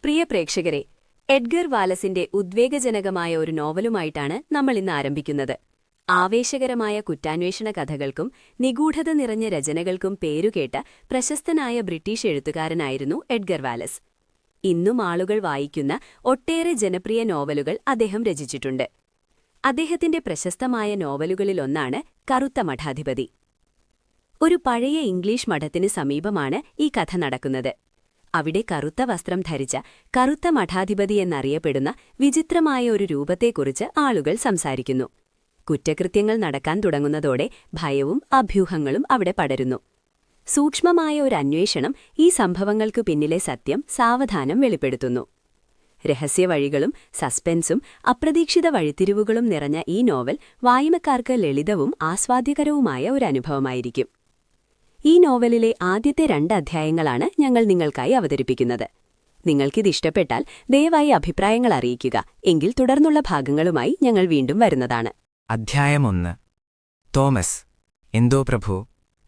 പ്രിയ പ്രേക്ഷകരെ, എഡ്ഗർ വാലസിന്റെ ഉദ്വേഗജനകമായ ഒരു നോവലുമായിട്ടാണ് നമ്മൾ ഇന്ന് ആരംഭിക്കുന്നത്. ആവേശകരമായ കുറ്റാന്വേഷണ കഥകൾക്കും നിഗൂഢത നിറഞ്ഞ രചനകൾക്കും പേരുകേട്ട പ്രശസ്തനായ ബ്രിട്ടീഷ് എഴുത്തുകാരനായിരുന്നു എഡ്ഗർ വാലസ്. ഇന്നും ആളുകൾ വായിക്കുന്ന ഒട്ടേറെ ജനപ്രിയ നോവലുകൾ അദ്ദേഹം രചിച്ചിട്ടുണ്ട്. അദ്ദേഹത്തിന്റെ പ്രശസ്തമായ നോവലുകളിലൊന്നാണ് കറുത്ത മഠാധിപതി. ഒരു പഴയ ഇംഗ്ലീഷ് മഠത്തിന് സമീപമാണ് ഈ കഥ നടക്കുന്നത്. അവിടെ കറുത്ത വസ്ത്രം ധരിച്ച കറുത്ത മഠാധിപതി എന്നറിയപ്പെടുന്ന വിചിത്രമായ ഒരു രൂപത്തെക്കുറിച്ച് ആളുകൾ സംസാരിക്കുന്നു. കുറ്റകൃത്യങ്ങൾ നടക്കാൻ തുടങ്ങുന്നതോടെ ഭയവും അഭ്യൂഹങ്ങളും അവിടെ പടരുന്നു. സൂക്ഷ്മമായ ഒരു അന്വേഷണം ഈ സംഭവങ്ങൾക്കു പിന്നിലെ സത്യം സാവധാനം വെളിപ്പെടുത്തുന്നു. രഹസ്യവഴികളും സസ്പെൻസും അപ്രതീക്ഷിത വഴിത്തിരിവുകളും നിറഞ്ഞ ഈ നോവൽ വായനക്കാർക്ക് ലളിതവും ആസ്വാദ്യകരവുമായ ഒരു അനുഭവമായിരിക്കും. ഈ നോവലിലെ ആദ്യത്തെ 2 അധ്യായങ്ങളാണ് ഞങ്ങൾ നിങ്ങൾക്കായി അവതരിപ്പിക്കുന്നത്. നിങ്ങൾക്കിതിഷ്ടപ്പെട്ടാൽ ദയവായി അഭിപ്രായങ്ങൾ അറിയിക്കുക. എങ്കിൽ തുടർന്നുള്ള ഭാഗങ്ങളുമായി ഞങ്ങൾ വീണ്ടും വരുന്നതാണ്. അധ്യായം 1. തോമസ്. എന്തോ പ്രഭു.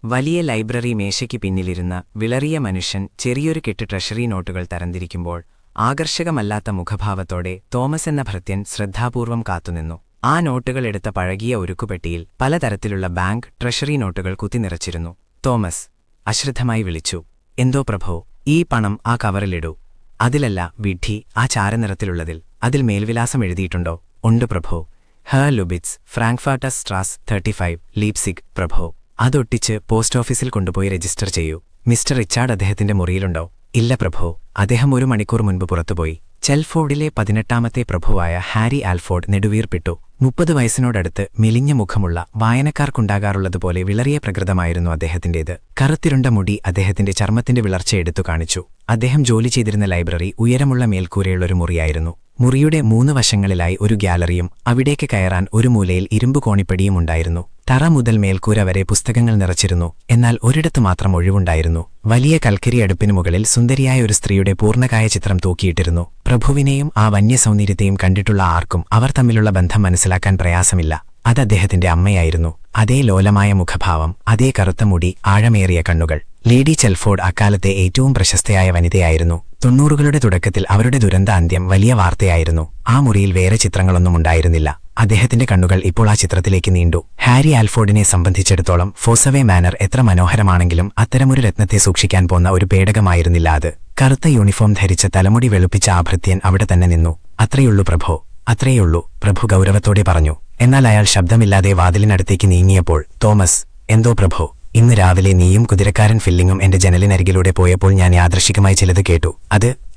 വലിയ ലൈബ്രറി മേശയ്ക്ക് പിന്നിലിരുന്ന വിളറിയ മനുഷ്യൻ ചെറിയൊരു കെട്ട് ട്രഷറി നോട്ടുകൾ തരംതിരിക്കുമ്പോൾ ആകർഷകമല്ലാത്ത മുഖഭാവത്തോടെ തോമസ് എന്ന ഭൃത്യൻ ശ്രദ്ധാപൂർവം കാത്തുനിന്നു. ആ നോട്ടുകൾ എടുത്ത പഴകിയ ഉരുക്കുപെട്ടിയിൽ പലതരത്തിലുള്ള ബാങ്ക് ട്രഷറി നോട്ടുകൾ കുത്തിനിറച്ചിരുന്നു. തോമസ് അശ്രദ്ധമായി വിളിച്ചു. എന്തോ പ്രഭോ, ഈ പണം ആ കവറിലിടൂ. അതിലല്ല, വിഡ്ഢി, ആ ചാരനിറത്തിലുള്ളതിൽ. അതിൽ മേൽവിലാസം എഴുതിയിട്ടുണ്ടോ? ഉണ്ട് പ്രഭോ. ഹ ലുബിറ്റ്സ്, ഫ്രാങ്ക്ഫർട്ടസ് സ്ട്രാസ് 35, ലീപ്സിഗ് പ്രഭോ. അതൊട്ടിച്ച് പോസ്റ്റ് ഓഫീസിൽ കൊണ്ടുപോയി രജിസ്റ്റർ ചെയ്യൂ. മിസ്റ്റർ റിച്ചാർഡ് അദ്ദേഹത്തിന്റെ മുറിയിലുണ്ടോ? ഇല്ല പ്രഭോ, അദ്ദേഹം 1 മണിക്കൂർ മുൻപ് പുറത്തുപോയി. ചെൽഫോർഡിലെ 18ാമത്തെ പ്രഭുവായ ഹാരി ആൽഫോർഡ് നെടുവീർപ്പിട്ടു. 30 വയസ്സിനോടടുത്ത് മെലിഞ്ഞ മുഖമുള്ള വായനക്കാർക്കുണ്ടാകാറുള്ളതുപോലെ വിളറിയ പ്രകൃതമായിരുന്നു അദ്ദേഹത്തിന്റേത്. കറുത്തിരുണ്ട മുടി അദ്ദേഹത്തിന്റെ ചർമ്മത്തിന്റെ വിളർച്ച എടുത്തു കാണിച്ചു. അദ്ദേഹം ജോലി ചെയ്തിരുന്ന ലൈബ്രറി ഉയരമുള്ള മേൽക്കൂരയുള്ളൊരു മുറിയായിരുന്നു. മുറിയുടെ 3 വശങ്ങളിലായി ഒരു ഗ്യാലറിയും അവിടേക്ക് കയറാൻ ഒരു മൂലയിൽ ഇരുമ്പു കോണിപ്പടിയും ഉണ്ടായിരുന്നു. തറ മുതൽ മേൽക്കൂര വരെ പുസ്തകങ്ങൾ നിറച്ചിരുന്നു. എന്നാൽ ഒരിടത്തു മാത്രം ഒഴിവുണ്ടായിരുന്നു. വലിയ കൽക്കരി അടുപ്പിനു മുകളിൽ സുന്ദരിയായ ഒരു സ്ത്രീയുടെ പൂർണ്ണകായ ചിത്രം തൂക്കിയിട്ടിരുന്നു. പ്രഭുവിനെയും ആ വന്യസൗന്ദര്യത്തെയും കണ്ടിട്ടുള്ള ആർക്കും അവർ തമ്മിലുള്ള ബന്ധം മനസ്സിലാക്കാൻ പ്രയാസമില്ല. അത് അദ്ദേഹത്തിന്റെ അമ്മയായിരുന്നു. അതേ ലോലമായ മുഖഭാവം, അതേ കറുത്ത മുടി, ആഴമേറിയ കണ്ണുകൾ. ലേഡി ചെൽഫോർഡ് അക്കാലത്തെ ഏറ്റവും പ്രശസ്തയായ വനിതയായിരുന്നു. 90കളുടെ തുടക്കത്തിൽ അവരുടെ ദുരന്ത അന്ത്യം വലിയ വാർത്തയായിരുന്നു. ആ മുറിയിൽ വേറെ ചിത്രങ്ങളൊന്നും ഉണ്ടായിരുന്നില്ല. അദ്ദേഹത്തിന്റെ കണ്ണുകൾ ഇപ്പോൾ ആ ചിത്രത്തിലേക്ക് നീണ്ടു. ഹാരി ആൽഫോർഡിനെ സംബന്ധിച്ചിടത്തോളം ഫോസവേ മാനർ എത്ര മനോഹരമാണെങ്കിലും അത്തരമൊരു രത്നത്തെ സൂക്ഷിക്കാൻ പോന്ന ഒരു പേടകമായിരുന്നില്ല അത്. കറുത്ത യൂണിഫോം ധരിച്ച തലമുടി വെളുപ്പിച്ച ആ ഭൃത്യൻ അവിടെ തന്നെ നിന്നു. അത്രയുള്ളൂ പ്രഭോ, അത്രയുള്ളൂ, പ്രഭു ഗൗരവത്തോടെ പറഞ്ഞു. എന്നാൽ അയാൾ ശബ്ദമില്ലാതെ വാതിലിനടുത്തേക്ക് നീങ്ങിയപ്പോൾ, തോമസ്. എന്തോ പ്രഭോ, ഇന്ന് രാവിലെ നീയും കുതിരക്കാരൻ ഫില്ലിങ്ങും എന്റെ ജനലിനരികിലൂടെ പോയപ്പോൾ ഞാൻ യാദൃശികമായി ചിലത് കേട്ടു.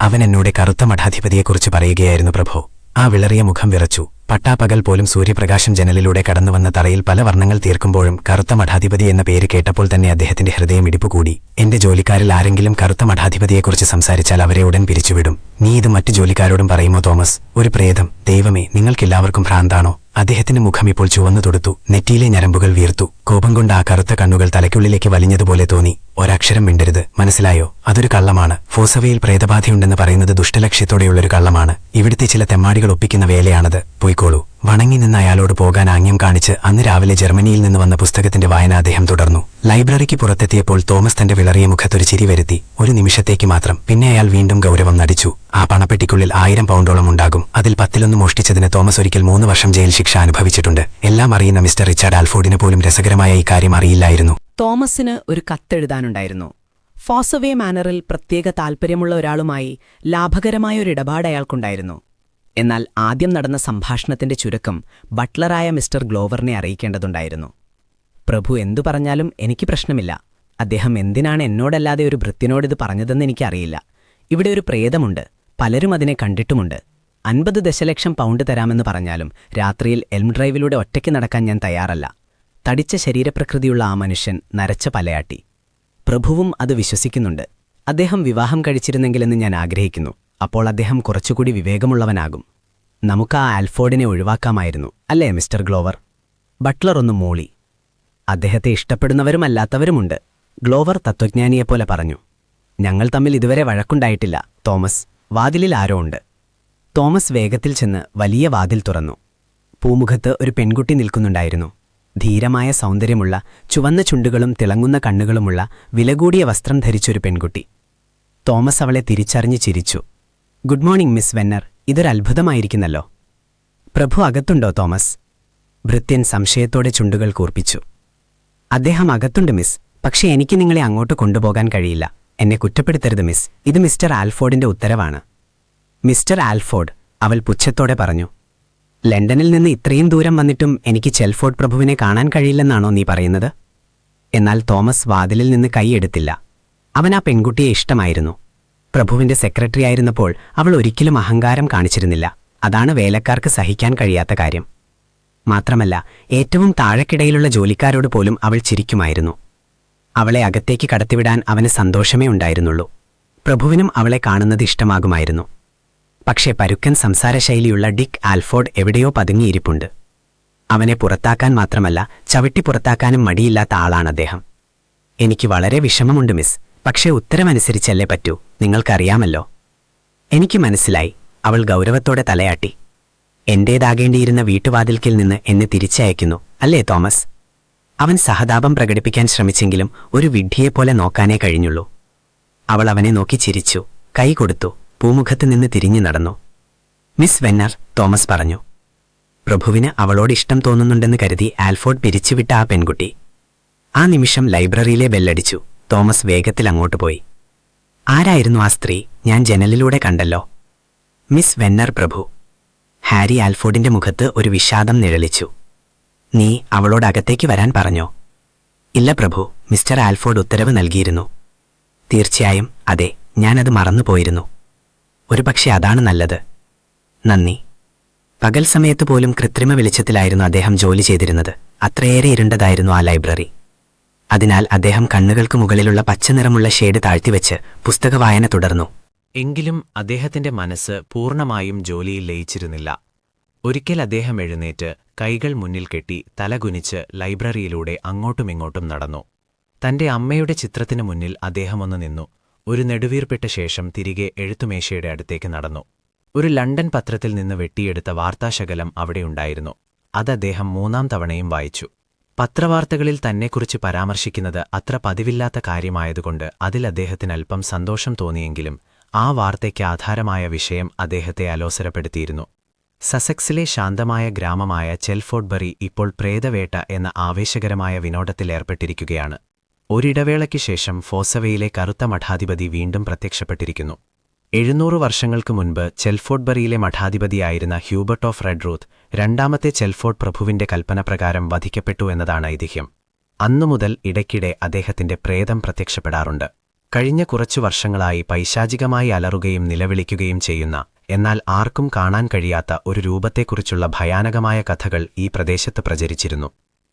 അവൻ എന്നോട് കറുത്ത മഠാധിപതിയെക്കുറിച്ച് പറയുകയായിരുന്നു പ്രഭോ. ആ വിളറിയ മുഖം വിറച്ചു. പട്ടാപ്പകൽ പോലും സൂര്യപ്രകാശം ജനലിലൂടെ കടന്നുവന്ന തറയിൽ പല വർണ്ണങ്ങൾ തീർക്കുമ്പോഴും കറുത്ത മഠാധിപതി എന്ന പേര് കേട്ടപ്പോൾ തന്നെ അദ്ദേഹത്തിന്റെ ഹൃദയം ഇടിപ്പുകൂടി. എന്റെ ജോലിക്കാരിൽ ആരെങ്കിലും കറുത്ത മഠാധിപതിയെക്കുറിച്ച് സംസാരിച്ചാൽ അവരെ ഉടൻ പിരിച്ചുവിടും. നീ ഇത് മറ്റു ജോലിക്കാരോടും പറയുമോ തോമസ്? ഒരു പ്രേതം. ദൈവമേ, നിങ്ങൾക്കെല്ലാവർക്കും ഭ്രാന്താണോ? അദ്ദേഹത്തിന്റെ മുഖം ഇപ്പോൾ ചുവന്നു തൊടുത്തു. നെറ്റിയിലെ ഞരമ്പുകൾ വീർത്തു. കോപം കൊണ്ട് ആ കറുത്ത കണ്ണുകൾ തലയ്ക്കുള്ളിലേക്ക് വലിഞ്ഞതുപോലെ തോന്നി. ഒരക്ഷരം മിണ്ടരുത്, മനസ്സിലായോ? അതൊരു കള്ളമാണ്. ഫോസവയിൽ പ്രേതബാധയുണ്ടെന്ന് പറയുന്നത് ദുഷ്ടലക്ഷ്യത്തോടെയുള്ളൊരു കള്ളമാണ്. ഇവിടുത്തെ ചില തെമ്മാടികൾ ഒപ്പിക്കുന്ന വേലയാണത്. പോയിക്കോളൂ. വണങ്ങി നിന്ന് അയാളോട് പോകാൻ ആംഗ്യം കാണിച്ച് അന്ന് രാവിലെ ജർമ്മനിയിൽ നിന്ന് വന്ന പുസ്തകത്തിന്റെ വായന അദ്ദേഹം തുടർന്നു. ലൈബ്രറിക്ക് പുറത്തെത്തിയപ്പോൾ തോമസ് തന്റെ വിളറിയ മുഖത്തൊരു ചിരി വരുത്തി. ഒരു നിമിഷത്തേക്ക് മാത്രം. പിന്നെ അയാൾ വീണ്ടും ഗൗരവം നടിച്ചു. ആ പണപ്പെട്ടിക്കുള്ളിൽ 1000 പൗണ്ടോളം ഉണ്ടാകും. അതിൽ 10-1 മോഷ്ടിച്ചതിന് തോമസ് ഒരിക്കൽ 3 വർഷം ജയിൽ ശിക്ഷ അനുഭവിച്ചിട്ടുണ്ട്. എല്ലാം അറിയുന്ന മിസ്റ്റർ റിച്ചാർഡ് ആൽഫോർഡിന് പോലും രസകരമായ ഈ കാര്യം അറിയില്ലായിരുന്നു. തോമസിന് ഒരു കത്തെഴുതാനുണ്ടായിരുന്നു. ഫോസവേ മാനറിൽ പ്രത്യേക താൽപ്പര്യമുള്ള ഒരാളുമായി ലാഭകരമായ ഒരു ഇടപാട് അയാൾക്കുണ്ടായിരുന്നു. എന്നാൽ ആദ്യം നടന്ന സംഭാഷണത്തിന്റെ ചുരുക്കം ബട്ട്ലറായ മിസ്റ്റർ ഗ്ലോവറിനെ അറിയിക്കേണ്ടതുണ്ടായിരുന്നു. പ്രഭു എന്തു പറഞ്ഞാലും എനിക്ക് പ്രശ്നമില്ല. അദ്ദേഹം എന്തിനാണ് എന്നോടല്ലാതെ ഒരു ഭൃത്യനോടിത് പറഞ്ഞതെന്ന് എനിക്കറിയില്ല. ഇവിടെ ഒരു പ്രേതമുണ്ട്. പലരും അതിനെ കണ്ടിട്ടുമുണ്ട്. 50 ദശലക്ഷം പൗണ്ട് തരാമെന്ന് പറഞ്ഞാലും രാത്രിയിൽ എൽം ഡ്രൈവിലൂടെ ഒറ്റയ്ക്ക് നടക്കാൻ ഞാൻ തയ്യാറല്ല. തടിച്ച ശരീരപ്രകൃതിയുള്ള ആ മനുഷ്യൻ നരച്ച പലയാട്ടി. പ്രഭുവും അത് വിശ്വസിക്കുന്നുണ്ട്. അദ്ദേഹം വിവാഹം കഴിച്ചിരുന്നെങ്കിലെന്ന് ഞാൻ ആഗ്രഹിക്കുന്നു. അപ്പോൾ അദ്ദേഹം കുറച്ചുകൂടി വിവേകമുള്ളവനാകും. നമുക്ക് ആ ആൽഫോർഡിനെ ഒഴിവാക്കാമായിരുന്നു, അല്ലേ മിസ്റ്റർ ഗ്ലോവർ? ബട്ട്ലർ ഒന്ന് മൂളി. അദ്ദേഹത്തെ ഇഷ്ടപ്പെടുന്നവരുമല്ലാത്തവരുമുണ്ട്, ഗ്ലോവർ തത്വജ്ഞാനിയെപ്പോലെ പറഞ്ഞു. ഞങ്ങൾ തമ്മിൽ ഇതുവരെ വഴക്കുണ്ടായിട്ടില്ല, തോമസ്. വാതിലിൽ ആരോ ഉണ്ട്. തോമസ് വേഗത്തിൽ ചെന്ന് വലിയ വാതിൽ തുറന്നു. പൂമുഖത്ത് ഒരു പെൺകുട്ടി നിൽക്കുന്നുണ്ടായിരുന്നു. ധീരമായ സൗന്ദര്യമുള്ള, ചുവന്ന ചുണ്ടുകളും തിളങ്ങുന്ന കണ്ണുകളുമുള്ള, വിലകൂടിയ വസ്ത്രം ധരിച്ചൊരു പെൺകുട്ടി. തോമസ് അവളെ തിരിച്ചറിഞ്ഞ് ചിരിച്ചു. Good morning Miss Wenner. ഇതൊരു അത്ഭുതമായിരിക്കുന്നല്ലോ. പ്രഭു അകത്തുണ്ടോ തോമസ്? ഭൃത്യൻ സംശയത്തോടെ ചുണ്ടുകൾ കൂർപ്പിച്ചു. അദ്ദേഹം അകത്തുണ്ട് മിസ്. പക്ഷേ എനിക്ക് നിങ്ങളെ അങ്ങോട്ട് കൊണ്ടുപോകാൻ കഴിയില്ല. എന്നെ കുറ്റപ്പെടുത്തരുത് മിസ്. ഇത് മിസ്റ്റർ ആൽഫോർഡിന്റെ ഉത്തരവാണ്. മിസ്റ്റർ ആൽഫോർഡ്, അവൾ പുച്ഛത്തോടെ പറഞ്ഞു. ലണ്ടനിൽ നിന്ന് ഇത്രയും ദൂരം വന്നിട്ടും എനിക്ക് ചെൽഫോർഡ് പ്രഭുവിനെ കാണാൻ കഴിയില്ലെന്നാണോ നീ പറയുന്നത്? എന്നാൽ തോമസ് വാതിലിൽ നിന്ന് കൈയെടുത്തില്ല. അവൻ ആ പെൺകുട്ടിയെ ഇഷ്ടമായിരുന്നു. പ്രഭുവിന്റെ സെക്രട്ടറി ആയിരുന്നപ്പോൾ അവൾ ഒരിക്കലും അഹങ്കാരം കാണിച്ചിരുന്നില്ല. അതാണ് വേലക്കാർക്ക് സഹിക്കാൻ കഴിയാത്ത കാര്യം. മാത്രമല്ല, ഏറ്റവും താഴെക്കിടയിലുള്ള ജോലിക്കാരോട് പോലും അവൾ ചിരിക്കുമായിരുന്നു. അവളെ അകത്തേക്ക് കടത്തിവിടാൻ അവന് സന്തോഷമേ ഉണ്ടായിരുന്നുള്ളൂ. പ്രഭുവിനും അവളെ കാണുന്നത് ഇഷ്ടമാകുമായിരുന്നു. പക്ഷേ പരുക്കൻ സംസാരശൈലിയുള്ള ഡിക്ക് ആൽഫോർഡ് എവിടെയോ പതുങ്ങിയിരിപ്പുണ്ട്. അവനെ പുറത്താക്കാൻ മാത്രമല്ല, ചവിട്ടി പുറത്താക്കാനും മടിയില്ലാത്ത ആളാണ് അദ്ദേഹം. എനിക്ക് വളരെ വിഷമമുണ്ട് മിസ്. പക്ഷേ ഉത്തരമനുസരിച്ചല്ലേ പറ്റൂ. നിങ്ങൾക്കറിയാമല്ലോ. എനിക്ക് മനസ്സിലായി. അവൾ ഗൗരവത്തോടെ തലയാട്ടി. എന്റേതാകേണ്ടിയിരുന്ന വീട്ടുവാതിൽക്കിൽ നിന്ന് എന്നെ തിരിച്ചയക്കുന്നു അല്ലേ തോമസ്? അവൻ സഹതാപം പ്രകടിപ്പിക്കാൻ ശ്രമിച്ചെങ്കിലും ഒരു വിഡ്ഢിയെപ്പോലെ നോക്കാനേ കഴിഞ്ഞുള്ളൂ. അവൾ അവനെ നോക്കി ചിരിച്ചു, കൈ കൊടുത്തു, പൂമുഖത്ത് നിന്ന് തിരിഞ്ഞു നടന്നു. മിസ് വെന്നർ, തോമസ് പറഞ്ഞു. പ്രഭുവിന് അവളോട് ഇഷ്ടം തോന്നുന്നുണ്ടെന്ന് കരുതി ആൽഫോർഡ് പിരിച്ചുവിട്ട ആ പെൺകുട്ടി. ആ നിമിഷം ലൈബ്രറിയിലെ ബെല്ലടിച്ചു. തോമസ് വേഗത്തിൽ അങ്ങോട്ട് പോയി. ആരായിരുന്നു ആ സ്ത്രീ? ഞാൻ ജനലിലൂടെ കണ്ടല്ലോ. മിസ് വെന്നർ പ്രഭു. ഹാരി ആൽഫോർഡിന്റെ മുഖത്ത് ഒരു വിഷാദം നിഴലിച്ചു. നീ അവളോട് അകത്തേക്ക് വരാൻ പറഞ്ഞോ? ഇല്ല പ്രഭു, മിസ്റ്റർ ആൽഫോർഡ് ഉത്തരവ് നൽകിയിരുന്നു. തീർച്ചയായും അതെ, ഞാനത് മറന്നുപോയിരുന്നു. ഒരുപക്ഷെ അതാണ് നല്ലത്. നന്ദി. പകൽ സമയത്ത് പോലും കൃത്രിമ വെളിച്ചത്തിലായിരുന്നു അദ്ദേഹം ജോലി ചെയ്തിരുന്നത്. അത്രയേറെ ഇരുണ്ടതായിരുന്നു ആ ലൈബ്രറി. അതിനാൽ അദ്ദേഹം കണ്ണുകൾക്ക് മുകളിലുള്ള പച്ചനിറമുള്ള ഷേഡ് താഴ്ത്തിവെച്ച് പുസ്തകവായന തുടർന്നു. എങ്കിലും അദ്ദേഹത്തിന്റെ മനസ്സ് പൂർണ്ണമായും ജോലിയിൽ ലയിച്ചിരുന്നില്ല. ഒരിക്കൽ അദ്ദേഹം എഴുന്നേറ്റ് കൈകൾ മുന്നിൽ കെട്ടി തലകുനിച്ച് ലൈബ്രറിയിലൂടെ അങ്ങോട്ടുമിങ്ങോട്ടും നടന്നു. തന്റെ അമ്മയുടെ ചിത്രത്തിനു മുന്നിൽ അദ്ദേഹം ഒന്ന് നിന്നു. ഒരു നെടുവീർപ്പിട്ട ശേഷം തിരികെ എഴുത്തുമേശയുടെ അടുത്തേക്ക് നടന്നു. ഒരു ലണ്ടൻ പത്രത്തിൽ നിന്ന് വെട്ടിയെടുത്ത വാർത്താശകലം അവിടെയുണ്ടായിരുന്നു. അത് അദ്ദേഹം 3-ാം തവണയും വായിച്ചു. പത്രവാർത്തകളിൽ തന്നെക്കുറിച്ച് പരാമർശിക്കുന്നത് അത്ര പതിവില്ലാത്ത കാര്യമായതുകൊണ്ട് അതിൽ അദ്ദേഹത്തിന് അല്പം സന്തോഷം തോന്നിയെങ്കിലും ആ വാർത്തയ്ക്ക് ആധാരമായ വിഷയം അദ്ദേഹത്തെ അലോസരപ്പെടുത്തിയിരുന്നു. സസെക്സിലെ ശാന്തമായ ഗ്രാമമായ ചെൽഫോർഡ്ബറി ഇപ്പോൾ പ്രേതവേട്ട എന്ന ആവേശകരമായ വിനോദത്തിലേർപ്പെട്ടിരിക്കുകയാണ്. ഒരിടവേളയ്ക്ക് ശേഷം ഫോസവയിലെ കറുത്ത മഠാധിപതി വീണ്ടും പ്രത്യക്ഷപ്പെട്ടിരിക്കുന്നു. 700 വർഷങ്ങൾക്ക് മുൻപ് ചെൽഫോർഡ്ബറിയിലെ മഠാധിപതിയായിരുന്ന ഹ്യൂബർട്ട് ഓഫ് റെഡ്റൂത്ത് രണ്ടാമത്തെ ചെൽഫോർഡ് പ്രഭുവിന്റെ കൽപ്പനപ്രകാരം വധിക്കപ്പെട്ടു എന്നതാണ് ഐതിഹ്യം. അന്നുമുതൽ ഇടയ്ക്കിടെ അദ്ദേഹത്തിന്റെ പ്രേതം പ്രത്യക്ഷപ്പെടാറുണ്ട്. കഴിഞ്ഞ കുറച്ചു വർഷങ്ങളായി പൈശാചികമായി അലറുകയും നിലവിളിക്കുകയും ചെയ്യുന്ന, എന്നാൽ ആർക്കും കാണാൻ കഴിയാത്ത ഒരു രൂപത്തെക്കുറിച്ചുള്ള ഭയാനകമായ കഥകൾ ഈ പ്രദേശത്ത് പ്രചരിച്ചിരുന്നു.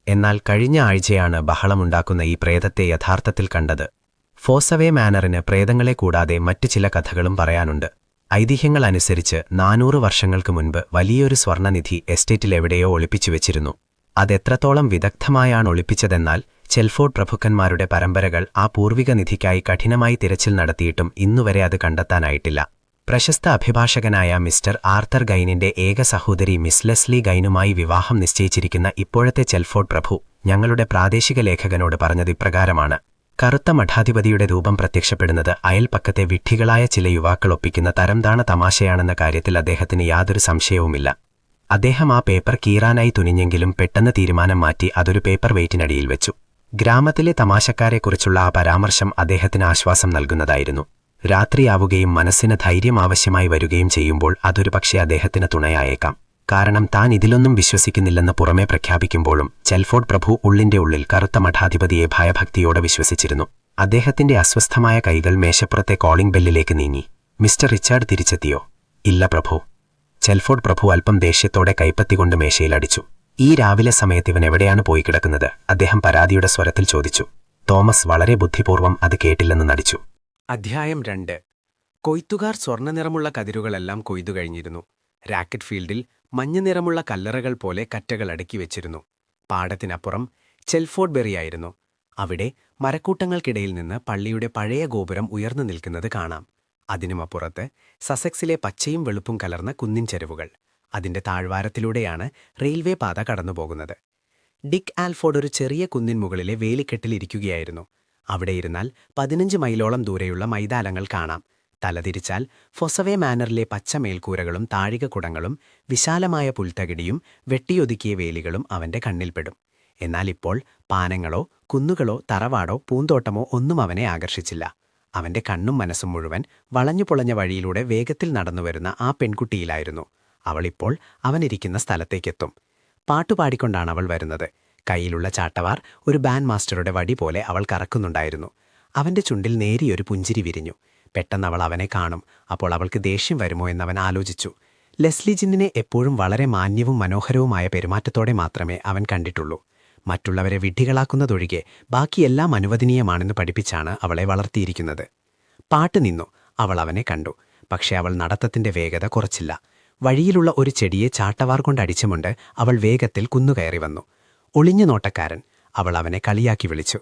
എന്നാൽ കഴിഞ്ഞ ആഴ്ചയാണ് ബഹളമുണ്ടാക്കുന്ന ഈ പ്രേതത്തെ യഥാർത്ഥത്തിൽ കണ്ടത്. ഫോസവേ മാനറിന് പ്രേതങ്ങളെ കൂടാതെ മറ്റു ചില കഥകളും പറയാനുണ്ട്. ഐതിഹ്യങ്ങൾ അനുസരിച്ച് 400 വർഷങ്ങൾക്ക് മുൻപ് വലിയൊരു സ്വർണ്ണനിധി എസ്റ്റേറ്റിലെവിടെയോ ഒളിപ്പിച്ചുവെച്ചിരുന്നു. അതെത്രത്തോളം വിദഗ്ധമായാണ് ഒളിപ്പിച്ചതെന്നാൽ ചെൽഫോർഡ് പ്രഭുക്കന്മാരുടെ പരമ്പരകൾ ആ പൂർവിക നിധിക്കായി കഠിനമായി തിരച്ചിൽ നടത്തിയിട്ടും ഇന്നുവരെ അത് കണ്ടെത്താനായിട്ടില്ല. പ്രശസ്ത അഭിഭാഷകനായ മിസ്റ്റർ ആർത്തർ ഗൈനിന്റെ ഏക സഹോദരി മിസ് ലെസ്ലി ഗൈനുമായി വിവാഹം നിശ്ചയിച്ചിരിക്കുന്ന ഇപ്പോഴത്തെ ചെൽഫോർഡ് പ്രഭു ഞങ്ങളുടെ പ്രാദേശിക ലേഖകനോട് പറഞ്ഞത് ഇപ്രകാരമാണ്: കറുത്ത മഠാധിപതിയുടെ രൂപം പ്രത്യക്ഷപ്പെടുന്നത് അയൽപ്പക്കത്തെ വിഡ്ഢികളായ ചില യുവാക്കൾ ഒപ്പിക്കുന്ന തരംതാണ തമാശയാണെന്ന കാര്യത്തിൽ അദ്ദേഹത്തിന് യാതൊരു സംശയവുമില്ല. അദ്ദേഹം ആ പേപ്പർ കീറാനായി തുനിഞ്ഞെങ്കിലും പെട്ടെന്ന് തീരുമാനം മാറ്റി അതൊരു പേപ്പർ വെയിറ്റിനടിയിൽ വെച്ചു. ഗ്രാമത്തിലെ തമാശക്കാരെക്കുറിച്ചുള്ള ആ പരാമർശം അദ്ദേഹത്തിന് ആശ്വാസം നൽകുന്നതായിരുന്നു. രാത്രിയാവുകയും മനസ്സിന് ധൈര്യം ആവശ്യമായി വരികയും ചെയ്യുമ്പോൾ അതൊരു പക്ഷേ അദ്ദേഹത്തിന് തുണയായേക്കാം. കാരണം താൻ ഇതിലൊന്നും വിശ്വസിക്കുന്നില്ലെന്ന് പുറമേ പ്രഖ്യാപിക്കുമ്പോഴും ചെൽഫോർഡ് പ്രഭു ഉള്ളിന്റെ ഉള്ളിൽ കറുത്ത മഠാധിപതിയെ ഭയഭക്തിയോടെ വിശ്വസിച്ചിരുന്നു. അദ്ദേഹത്തിന്റെ അസ്വസ്ഥമായ കൈകൾ മേശപ്പുറത്തെ കോളിംഗ് ബെല്ലിലേക്ക് നീങ്ങി. മിസ്റ്റർ റിച്ചാർഡ് തിരിച്ചെത്തിയോ? ഇല്ല പ്രഭു. ചെൽഫോർഡ് പ്രഭു അല്പം ദേഷ്യത്തോടെ കൈപ്പത്തിക്കൊണ്ട് മേശയിലടിച്ചു. ഈ രാവിലെ സമയത്ത് ഇവൻ എവിടെയാണ് പോയി കിടക്കുന്നത്? അദ്ദേഹം പരാതിയുടെ സ്വരത്തിൽ ചോദിച്ചു. തോമസ് വളരെ ബുദ്ധിപൂർവ്വം അത് കേട്ടില്ലെന്ന് നടിച്ചു. അധ്യായം 2. കൊയ്ത്തുകാർ സ്വർണ്ണനിറമുള്ള കതിരുകളെല്ലാം കൊയ്തു കഴിഞ്ഞിരുന്നു. റാക്കറ്റ് ഫീൽഡിൽ മഞ്ഞനിറമുള്ള കല്ലറകൾ പോലെ കറ്റകൾ അടുക്കി വെച്ചിരുന്നു. പാടത്തിനപ്പുറം ചെൽഫോർഡ് ബെറിയായിരുന്നു. അവിടെ മരക്കൂട്ടങ്ങൾക്കിടയിൽ നിന്ന് പള്ളിയുടെ പഴയ ഗോപുരം ഉയർന്നു നിൽക്കുന്നത് കാണാം. അതിനുമപ്പുറത്ത് സസെക്സിലെ പച്ചയും വെളുപ്പും കലർന്ന കുന്നിൻ ചെരുവുകൾ. അതിന്റെ താഴ്വാരത്തിലൂടെയാണ് റെയിൽവേ പാത കടന്നുപോകുന്നത്. ഡിക്ക് ആൽഫോർഡ് ഒരു ചെറിയ കുന്നിൻ മുകളിലെ വേലിക്കെട്ടിലിരിക്കുകയായിരുന്നു. അവിടെ ഇരുന്നാൽ 15 മൈലോളം ദൂരെയുള്ള മൈതാനങ്ങൾ കാണാം. തലതിരിച്ചാൽ ഫൊസവേ മാനറിലെ പച്ച മേൽക്കൂരകളും താഴികക്കുടങ്ങളും വിശാലമായ പുൽത്തകിടിയും വെട്ടിയൊതുക്കിയ വേലികളും അവന്റെ കണ്ണിൽപ്പെടും. എന്നാൽ ഇപ്പോൾ പാനങ്ങളോ കുന്നുകളോ തറവാടോ പൂന്തോട്ടമോ ഒന്നും അവനെ ആകർഷിച്ചില്ല. അവന്റെ കണ്ണും മനസ്സും മുഴുവൻ വളഞ്ഞുപൊളഞ്ഞ വഴിയിലൂടെ വേഗത്തിൽ നടന്നുവരുന്ന ആ പെൺകുട്ടിയിലായിരുന്നു. അവളിപ്പോൾ അവനിരിക്കുന്ന സ്ഥലത്തേക്കെത്തും. പാട്ടുപാടിക്കൊണ്ടാണ് അവൾ വരുന്നത്. കയ്യിലുള്ള ചാട്ടവാർ ഒരു ബാൻഡ് മാസ്റ്ററുടെ വടി പോലെ അവൾ കറക്കുന്നുണ്ടായിരുന്നു. അവന്റെ ചുണ്ടിൽ നേരിയൊരു പുഞ്ചിരി വിരിഞ്ഞു. പെട്ടെന്ന് അവൾ അവനെ കാണും. അപ്പോൾ അവൾക്ക് ദേഷ്യം വരുമോ എന്നവൻ ആലോചിച്ചു. ലെസ്ലി ജിന്നിനെ എപ്പോഴും വളരെ മാന്യവും മനോഹരവുമായ പെരുമാറ്റത്തോടെ മാത്രമേ അവൻ കണ്ടിട്ടുള്ളൂ. മറ്റുള്ളവരെ വിഡ്ഢികളാക്കുന്നതൊഴികെ ബാക്കിയെല്ലാം അനുവദനീയമാണെന്ന് പഠിപ്പിച്ചാണ് അവളെ വളർത്തിയിരിക്കുന്നത്. പാട്ട് നിന്നു. അവൾ അവനെ കണ്ടു. പക്ഷെ അവൾ നടത്തത്തിന്റെ വേഗത കുറച്ചില്ല. വഴിയിലുള്ള ഒരു ചെടിയെ ചാട്ടവാർ കൊണ്ടടിച്ചുമുണ്ട് അവൾ വേഗത്തിൽ കുന്നുകയറി വന്നു. ഒളിഞ്ഞു നോട്ടക്കാരൻ, അവൾ അവനെ കളിയാക്കി വിളിച്ചു.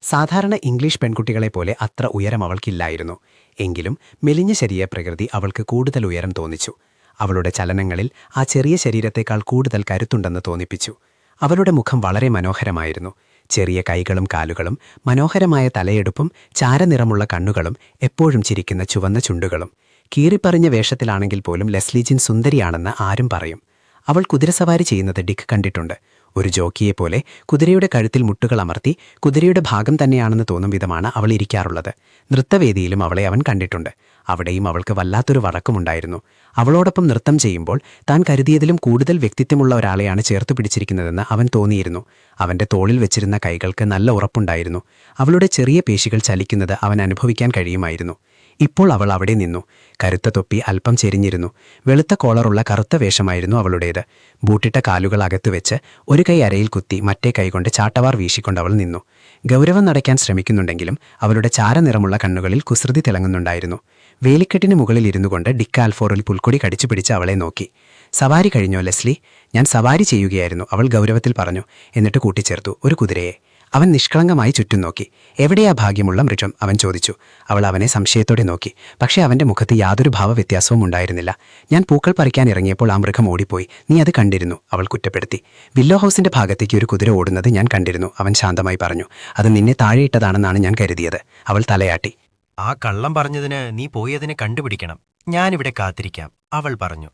സാധാരണ ഇംഗ്ലീഷ് പെൺകുട്ടികളെപ്പോലെ അത്ര ഉയരം അവൾക്കില്ലായിരുന്നു. എങ്കിലും മെലിഞ്ഞ ശരീരപ്രകൃതി അവൾക്ക് കൂടുതൽ ഉയരം തോന്നിച്ചു. അവളുടെ ചലനങ്ങളിൽ ആ ചെറിയ ശരീരത്തേക്കാൾ കൂടുതൽ കരുത്തുണ്ടെന്ന് തോന്നിപ്പിച്ചു. അവളുടെ മുഖം വളരെ മനോഹരമായിരുന്നു. ചെറിയ കൈകളും കാലുകളും, മനോഹരമായ തലയെടുപ്പും, ചാരനിറമുള്ള കണ്ണുകളും, എപ്പോഴും ചിരിക്കുന്ന ചുവന്ന ചുണ്ടുകളും. കീറിപ്പറിഞ്ഞ വേഷത്തിലാണെങ്കിൽ പോലും ലെസ്ലി ജിൻ സുന്ദരിയാണെന്ന് ആരും പറയും. അവൾ കുതിരസവാരി ചെയ്യുന്നത് ഡിക്ക് കണ്ടിട്ടുണ്ട്. ഒരു ജോക്കിയെപ്പോലെ കുതിരയുടെ കഴുത്തിൽ മുട്ടുകൾ അമർത്തി കുതിരയുടെ ഭാഗം തന്നെയാണെന്ന് തോന്നും വിധമാണ് അവൾ ഇരിക്കാറുള്ളത്. നൃത്തവേദിയിലും അവളെ അവൻ കണ്ടിട്ടുണ്ട്. അവിടെയും അവൾക്ക് വല്ലാത്തൊരു വഴക്കമുണ്ടായിരുന്നു. അവളോടൊപ്പം നൃത്തം ചെയ്യുമ്പോൾ താൻ കരുതിയതിലും കൂടുതൽ വ്യക്തിത്വമുള്ള ഒരാളെയാണ് ചേർത്തു പിടിച്ചിരിക്കുന്നതെന്ന് അവൻ തോന്നിയിരുന്നു. അവന്റെ തോളിൽ വെച്ചിരുന്ന കൈകൾക്ക് നല്ല ഉറപ്പുണ്ടായിരുന്നു. അവളുടെ ചെറിയ പേശികൾ ചലിക്കുന്നത് അവൻ അനുഭവിക്കാൻ കഴിയുമായിരുന്നു. ഇപ്പോൾ അവൾ അവിടെ നിന്നു. കരുത്ത തൊപ്പി അല്പം ചെരിഞ്ഞിരുന്നു. വെളുത്ത കോളറുള്ള കറുത്ത വേഷമായിരുന്നു അവളുടേത്. ബൂട്ടിട്ട കാലുകൾ അകത്തുവെച്ച് ഒരു കൈ അരയിൽ കുത്തി മറ്റേ കൈകൊണ്ട് ചാട്ടവാർ വീശിക്കൊണ്ട് അവൾ നിന്നു. ഗൗരവം നടക്കാൻ ശ്രമിക്കുന്നുണ്ടെങ്കിലും അവളുടെ ചാരനിറമുള്ള കണ്ണുകളിൽ കുസൃതി തിളങ്ങുന്നുണ്ടായിരുന്നു. വേലിക്കെട്ടിന് മുകളിൽ ഇരുന്നു കൊണ്ട് ഡിക്ക് ആൽഫോറിൽ പുൽക്കൊടി കടിച്ചു പിടിച്ച് അവളെ നോക്കി. സവാരി കഴിഞ്ഞോ ലെസ്ലി? ഞാൻ സവാരി ചെയ്യുകയായിരുന്നു, അവൾ ഗൗരവത്തിൽ പറഞ്ഞു. എന്നിട്ട് കൂട്ടിച്ചേർത്തു, ഒരു കുതിരയെ. അവൻ നിഷ്കളങ്കമായി ചുറ്റും നോക്കി. എവിടെയാ ഭാഗ്യമുള്ള മൃഗം? അവൻ ചോദിച്ചു. അവൾ അവനെ സംശയത്തോടെ നോക്കി. പക്ഷേ അവന്റെ മുഖത്ത് യാതൊരു ഭാവവ്യത്യാസവും ഉണ്ടായിരുന്നില്ല. ഞാൻ പൂക്കൾ പറിക്കാൻ ഇറങ്ങിയപ്പോൾ ആ മൃഗം ഓടിപ്പോയി. നീ അത് കണ്ടിരുന്നു? അവൾ കുറ്റപ്പെടുത്തി. വില്ലോ ഹൗസിന്റെ ഭാഗത്തേക്ക് ഒരു കുതിര ഓടുന്നത് ഞാൻ കണ്ടിരുന്നു, അവൻ ശാന്തമായി പറഞ്ഞു. അത് നിന്നെ താഴെയിട്ടതാണെന്നാണ് ഞാൻ കരുതിയത്. അവൾ തലയാട്ടി. ആ കള്ളം പറഞ്ഞതിന് നീ പോയി അതിനെ കണ്ടുപിടിക്കണം. ഞാനിവിടെ കാത്തിരിക്കാം, അവൾ പറഞ്ഞു.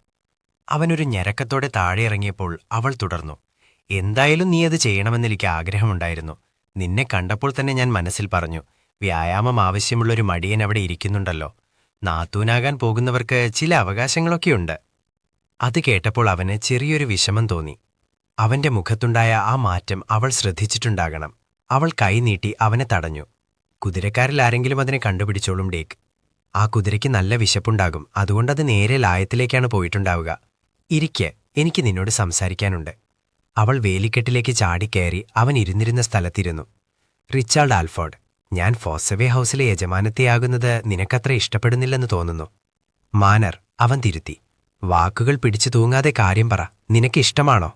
അവനൊരു ഞരക്കത്തോടെ താഴെ ഇറങ്ങിയപ്പോൾ അവൾ തുടർന്നു. എന്തായാലും നീ അത് ചെയ്യണമെന്നെനിക്ക് ആഗ്രഹമുണ്ടായിരുന്നു. നിന്നെ കണ്ടപ്പോൾ തന്നെ ഞാൻ മനസ്സിൽ പറഞ്ഞു, വ്യായാമം ആവശ്യമുള്ളൊരു മടിയൻ അവിടെ ഇരിക്കുന്നുണ്ടല്ലോ. നാത്തൂനാകാൻ പോകുന്നവർക്ക് ചില അവകാശങ്ങളൊക്കെയുണ്ട്. അത് കേട്ടപ്പോൾ അവന് ചെറിയൊരു വിഷമം തോന്നി. അവന്റെ മുഖത്തുണ്ടായ ആ മാറ്റം അവൾ ശ്രദ്ധിച്ചിട്ടുണ്ടാകണം. അവൾ കൈ നീട്ടി അവനെ തടഞ്ഞു. കുതിരക്കാരിൽ ആരെങ്കിലും അതിനെ കണ്ടുപിടിച്ചോളും ഡേക്ക്. ആ കുതിരയ്ക്ക് നല്ല വിശപ്പുണ്ടാകും, അതുകൊണ്ടത് നേരെ ലായത്തിലേക്കാണ് പോയിട്ടുണ്ടാവുക. ഇരിക്കെ, എനിക്ക് നിന്നോട് സംസാരിക്കാനുണ്ട്. അവൾ വേലിക്കെട്ടിലേക്ക് ചാടിക്കയറി അവൻ ഇരുന്നിരുന്ന സ്ഥലത്തിരുന്നു. റിച്ചാർഡ് ആൽഫോർഡ്, ഞാൻ ഫോസവേ ഹൗസിലെ യജമാനത്തെയാകുന്നത് നിനക്കത്ര ഇഷ്ടപ്പെടുന്നില്ലെന്ന് തോന്നുന്നു. മാനർ, അവൻ തിരുത്തി. വാക്കുകൾ പിടിച്ചു തൂങ്ങാതെ കാര്യം പറ, നിനക്ക് ഇഷ്ടമാണോ?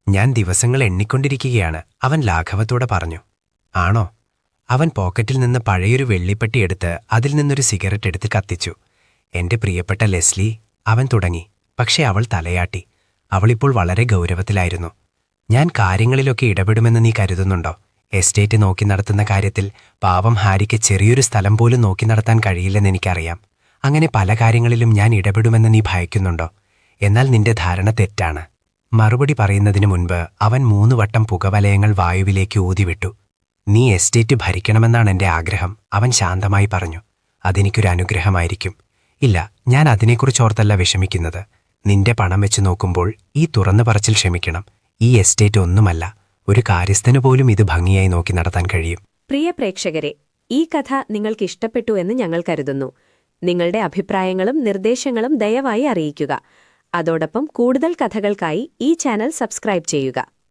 ഞാൻ ദിവസങ്ങൾ എണ്ണിക്കൊണ്ടിരിക്കുകയാണ്, അവൻ ലാഘവത്തോടെ പറഞ്ഞു. ആണോ? അവൻ പോക്കറ്റിൽ നിന്ന് പഴയൊരു വെള്ളിപ്പെട്ടി എടുത്ത് അതിൽ നിന്നൊരു സിഗരറ്റ് എടുത്ത് കത്തിച്ചു. എന്റെ പ്രിയപ്പെട്ട ലെസ്ലി, അവൻ തുടങ്ങി. പക്ഷേ അവൾ തലയാട്ടി. അവളിപ്പോൾ വളരെ ഗൗരവത്തിലായിരുന്നു. ഞാൻ കാര്യങ്ങളിലൊക്കെ ഇടപെടുമെന്ന് നീ കരുതുന്നുണ്ടോ? എസ്റ്റേറ്റ് നോക്കി നടത്തുന്ന കാര്യത്തിൽ പാവം ഹാരിക്ക് ചെറിയൊരു സ്ഥലം പോലും നോക്കി നടത്താൻ കഴിയില്ലെന്ന് എനിക്കറിയാം. അങ്ങനെ പല കാര്യങ്ങളിലും ഞാൻ ഇടപെടുമെന്ന് നീ ഭയക്കുന്നുണ്ടോ? എന്നാൽ നിന്റെ ധാരണ തെറ്റാണ്. മറുപടി പറയുന്നതിനു മുൻപ് അവൻ 3 വട്ടം പുകവലയങ്ങൾ വായുവിലേക്ക് ഊതിവിട്ടു. നീ എസ്റ്റേറ്റ് ഭരിക്കണമെന്നാണ് എന്റെ ആഗ്രഹം, അവൻ ശാന്തമായി പറഞ്ഞു. അതെനിക്കൊരു അനുഗ്രഹമായിരിക്കും. ഇല്ല, ഞാൻ അതിനെക്കുറിച്ചോർത്തല്ല വിഷമിക്കുന്നത്. നിന്റെ പണം വെച്ച് നോക്കുമ്പോൾ ഈ തുറന്നു പറച്ചിൽ ക്ഷമിക്കണം. ഈ എസ്റ്റേറ്റ് ഒന്നുമല്ല. ഒരു കാര്യസ്ഥനു പോലും ഇത് ഭംഗിയായി നോക്കി നടത്താൻ കഴിയും. പ്രിയ പ്രേക്ഷകരെ, ഈ കഥ നിങ്ങൾക്ക് ഇഷ്ടപ്പെട്ടു എന്ന് ഞങ്ങൾ കരുതുന്നു. നിങ്ങളുടെ അഭിപ്രായങ്ങളും നിർദ്ദേശങ്ങളും ദയവായി അറിയിക്കുക. അതോടൊപ്പം കൂടുതൽ കഥകൾക്കായി ഈ ചാനൽ സബ്സ്ക്രൈബ് ചെയ്യുക.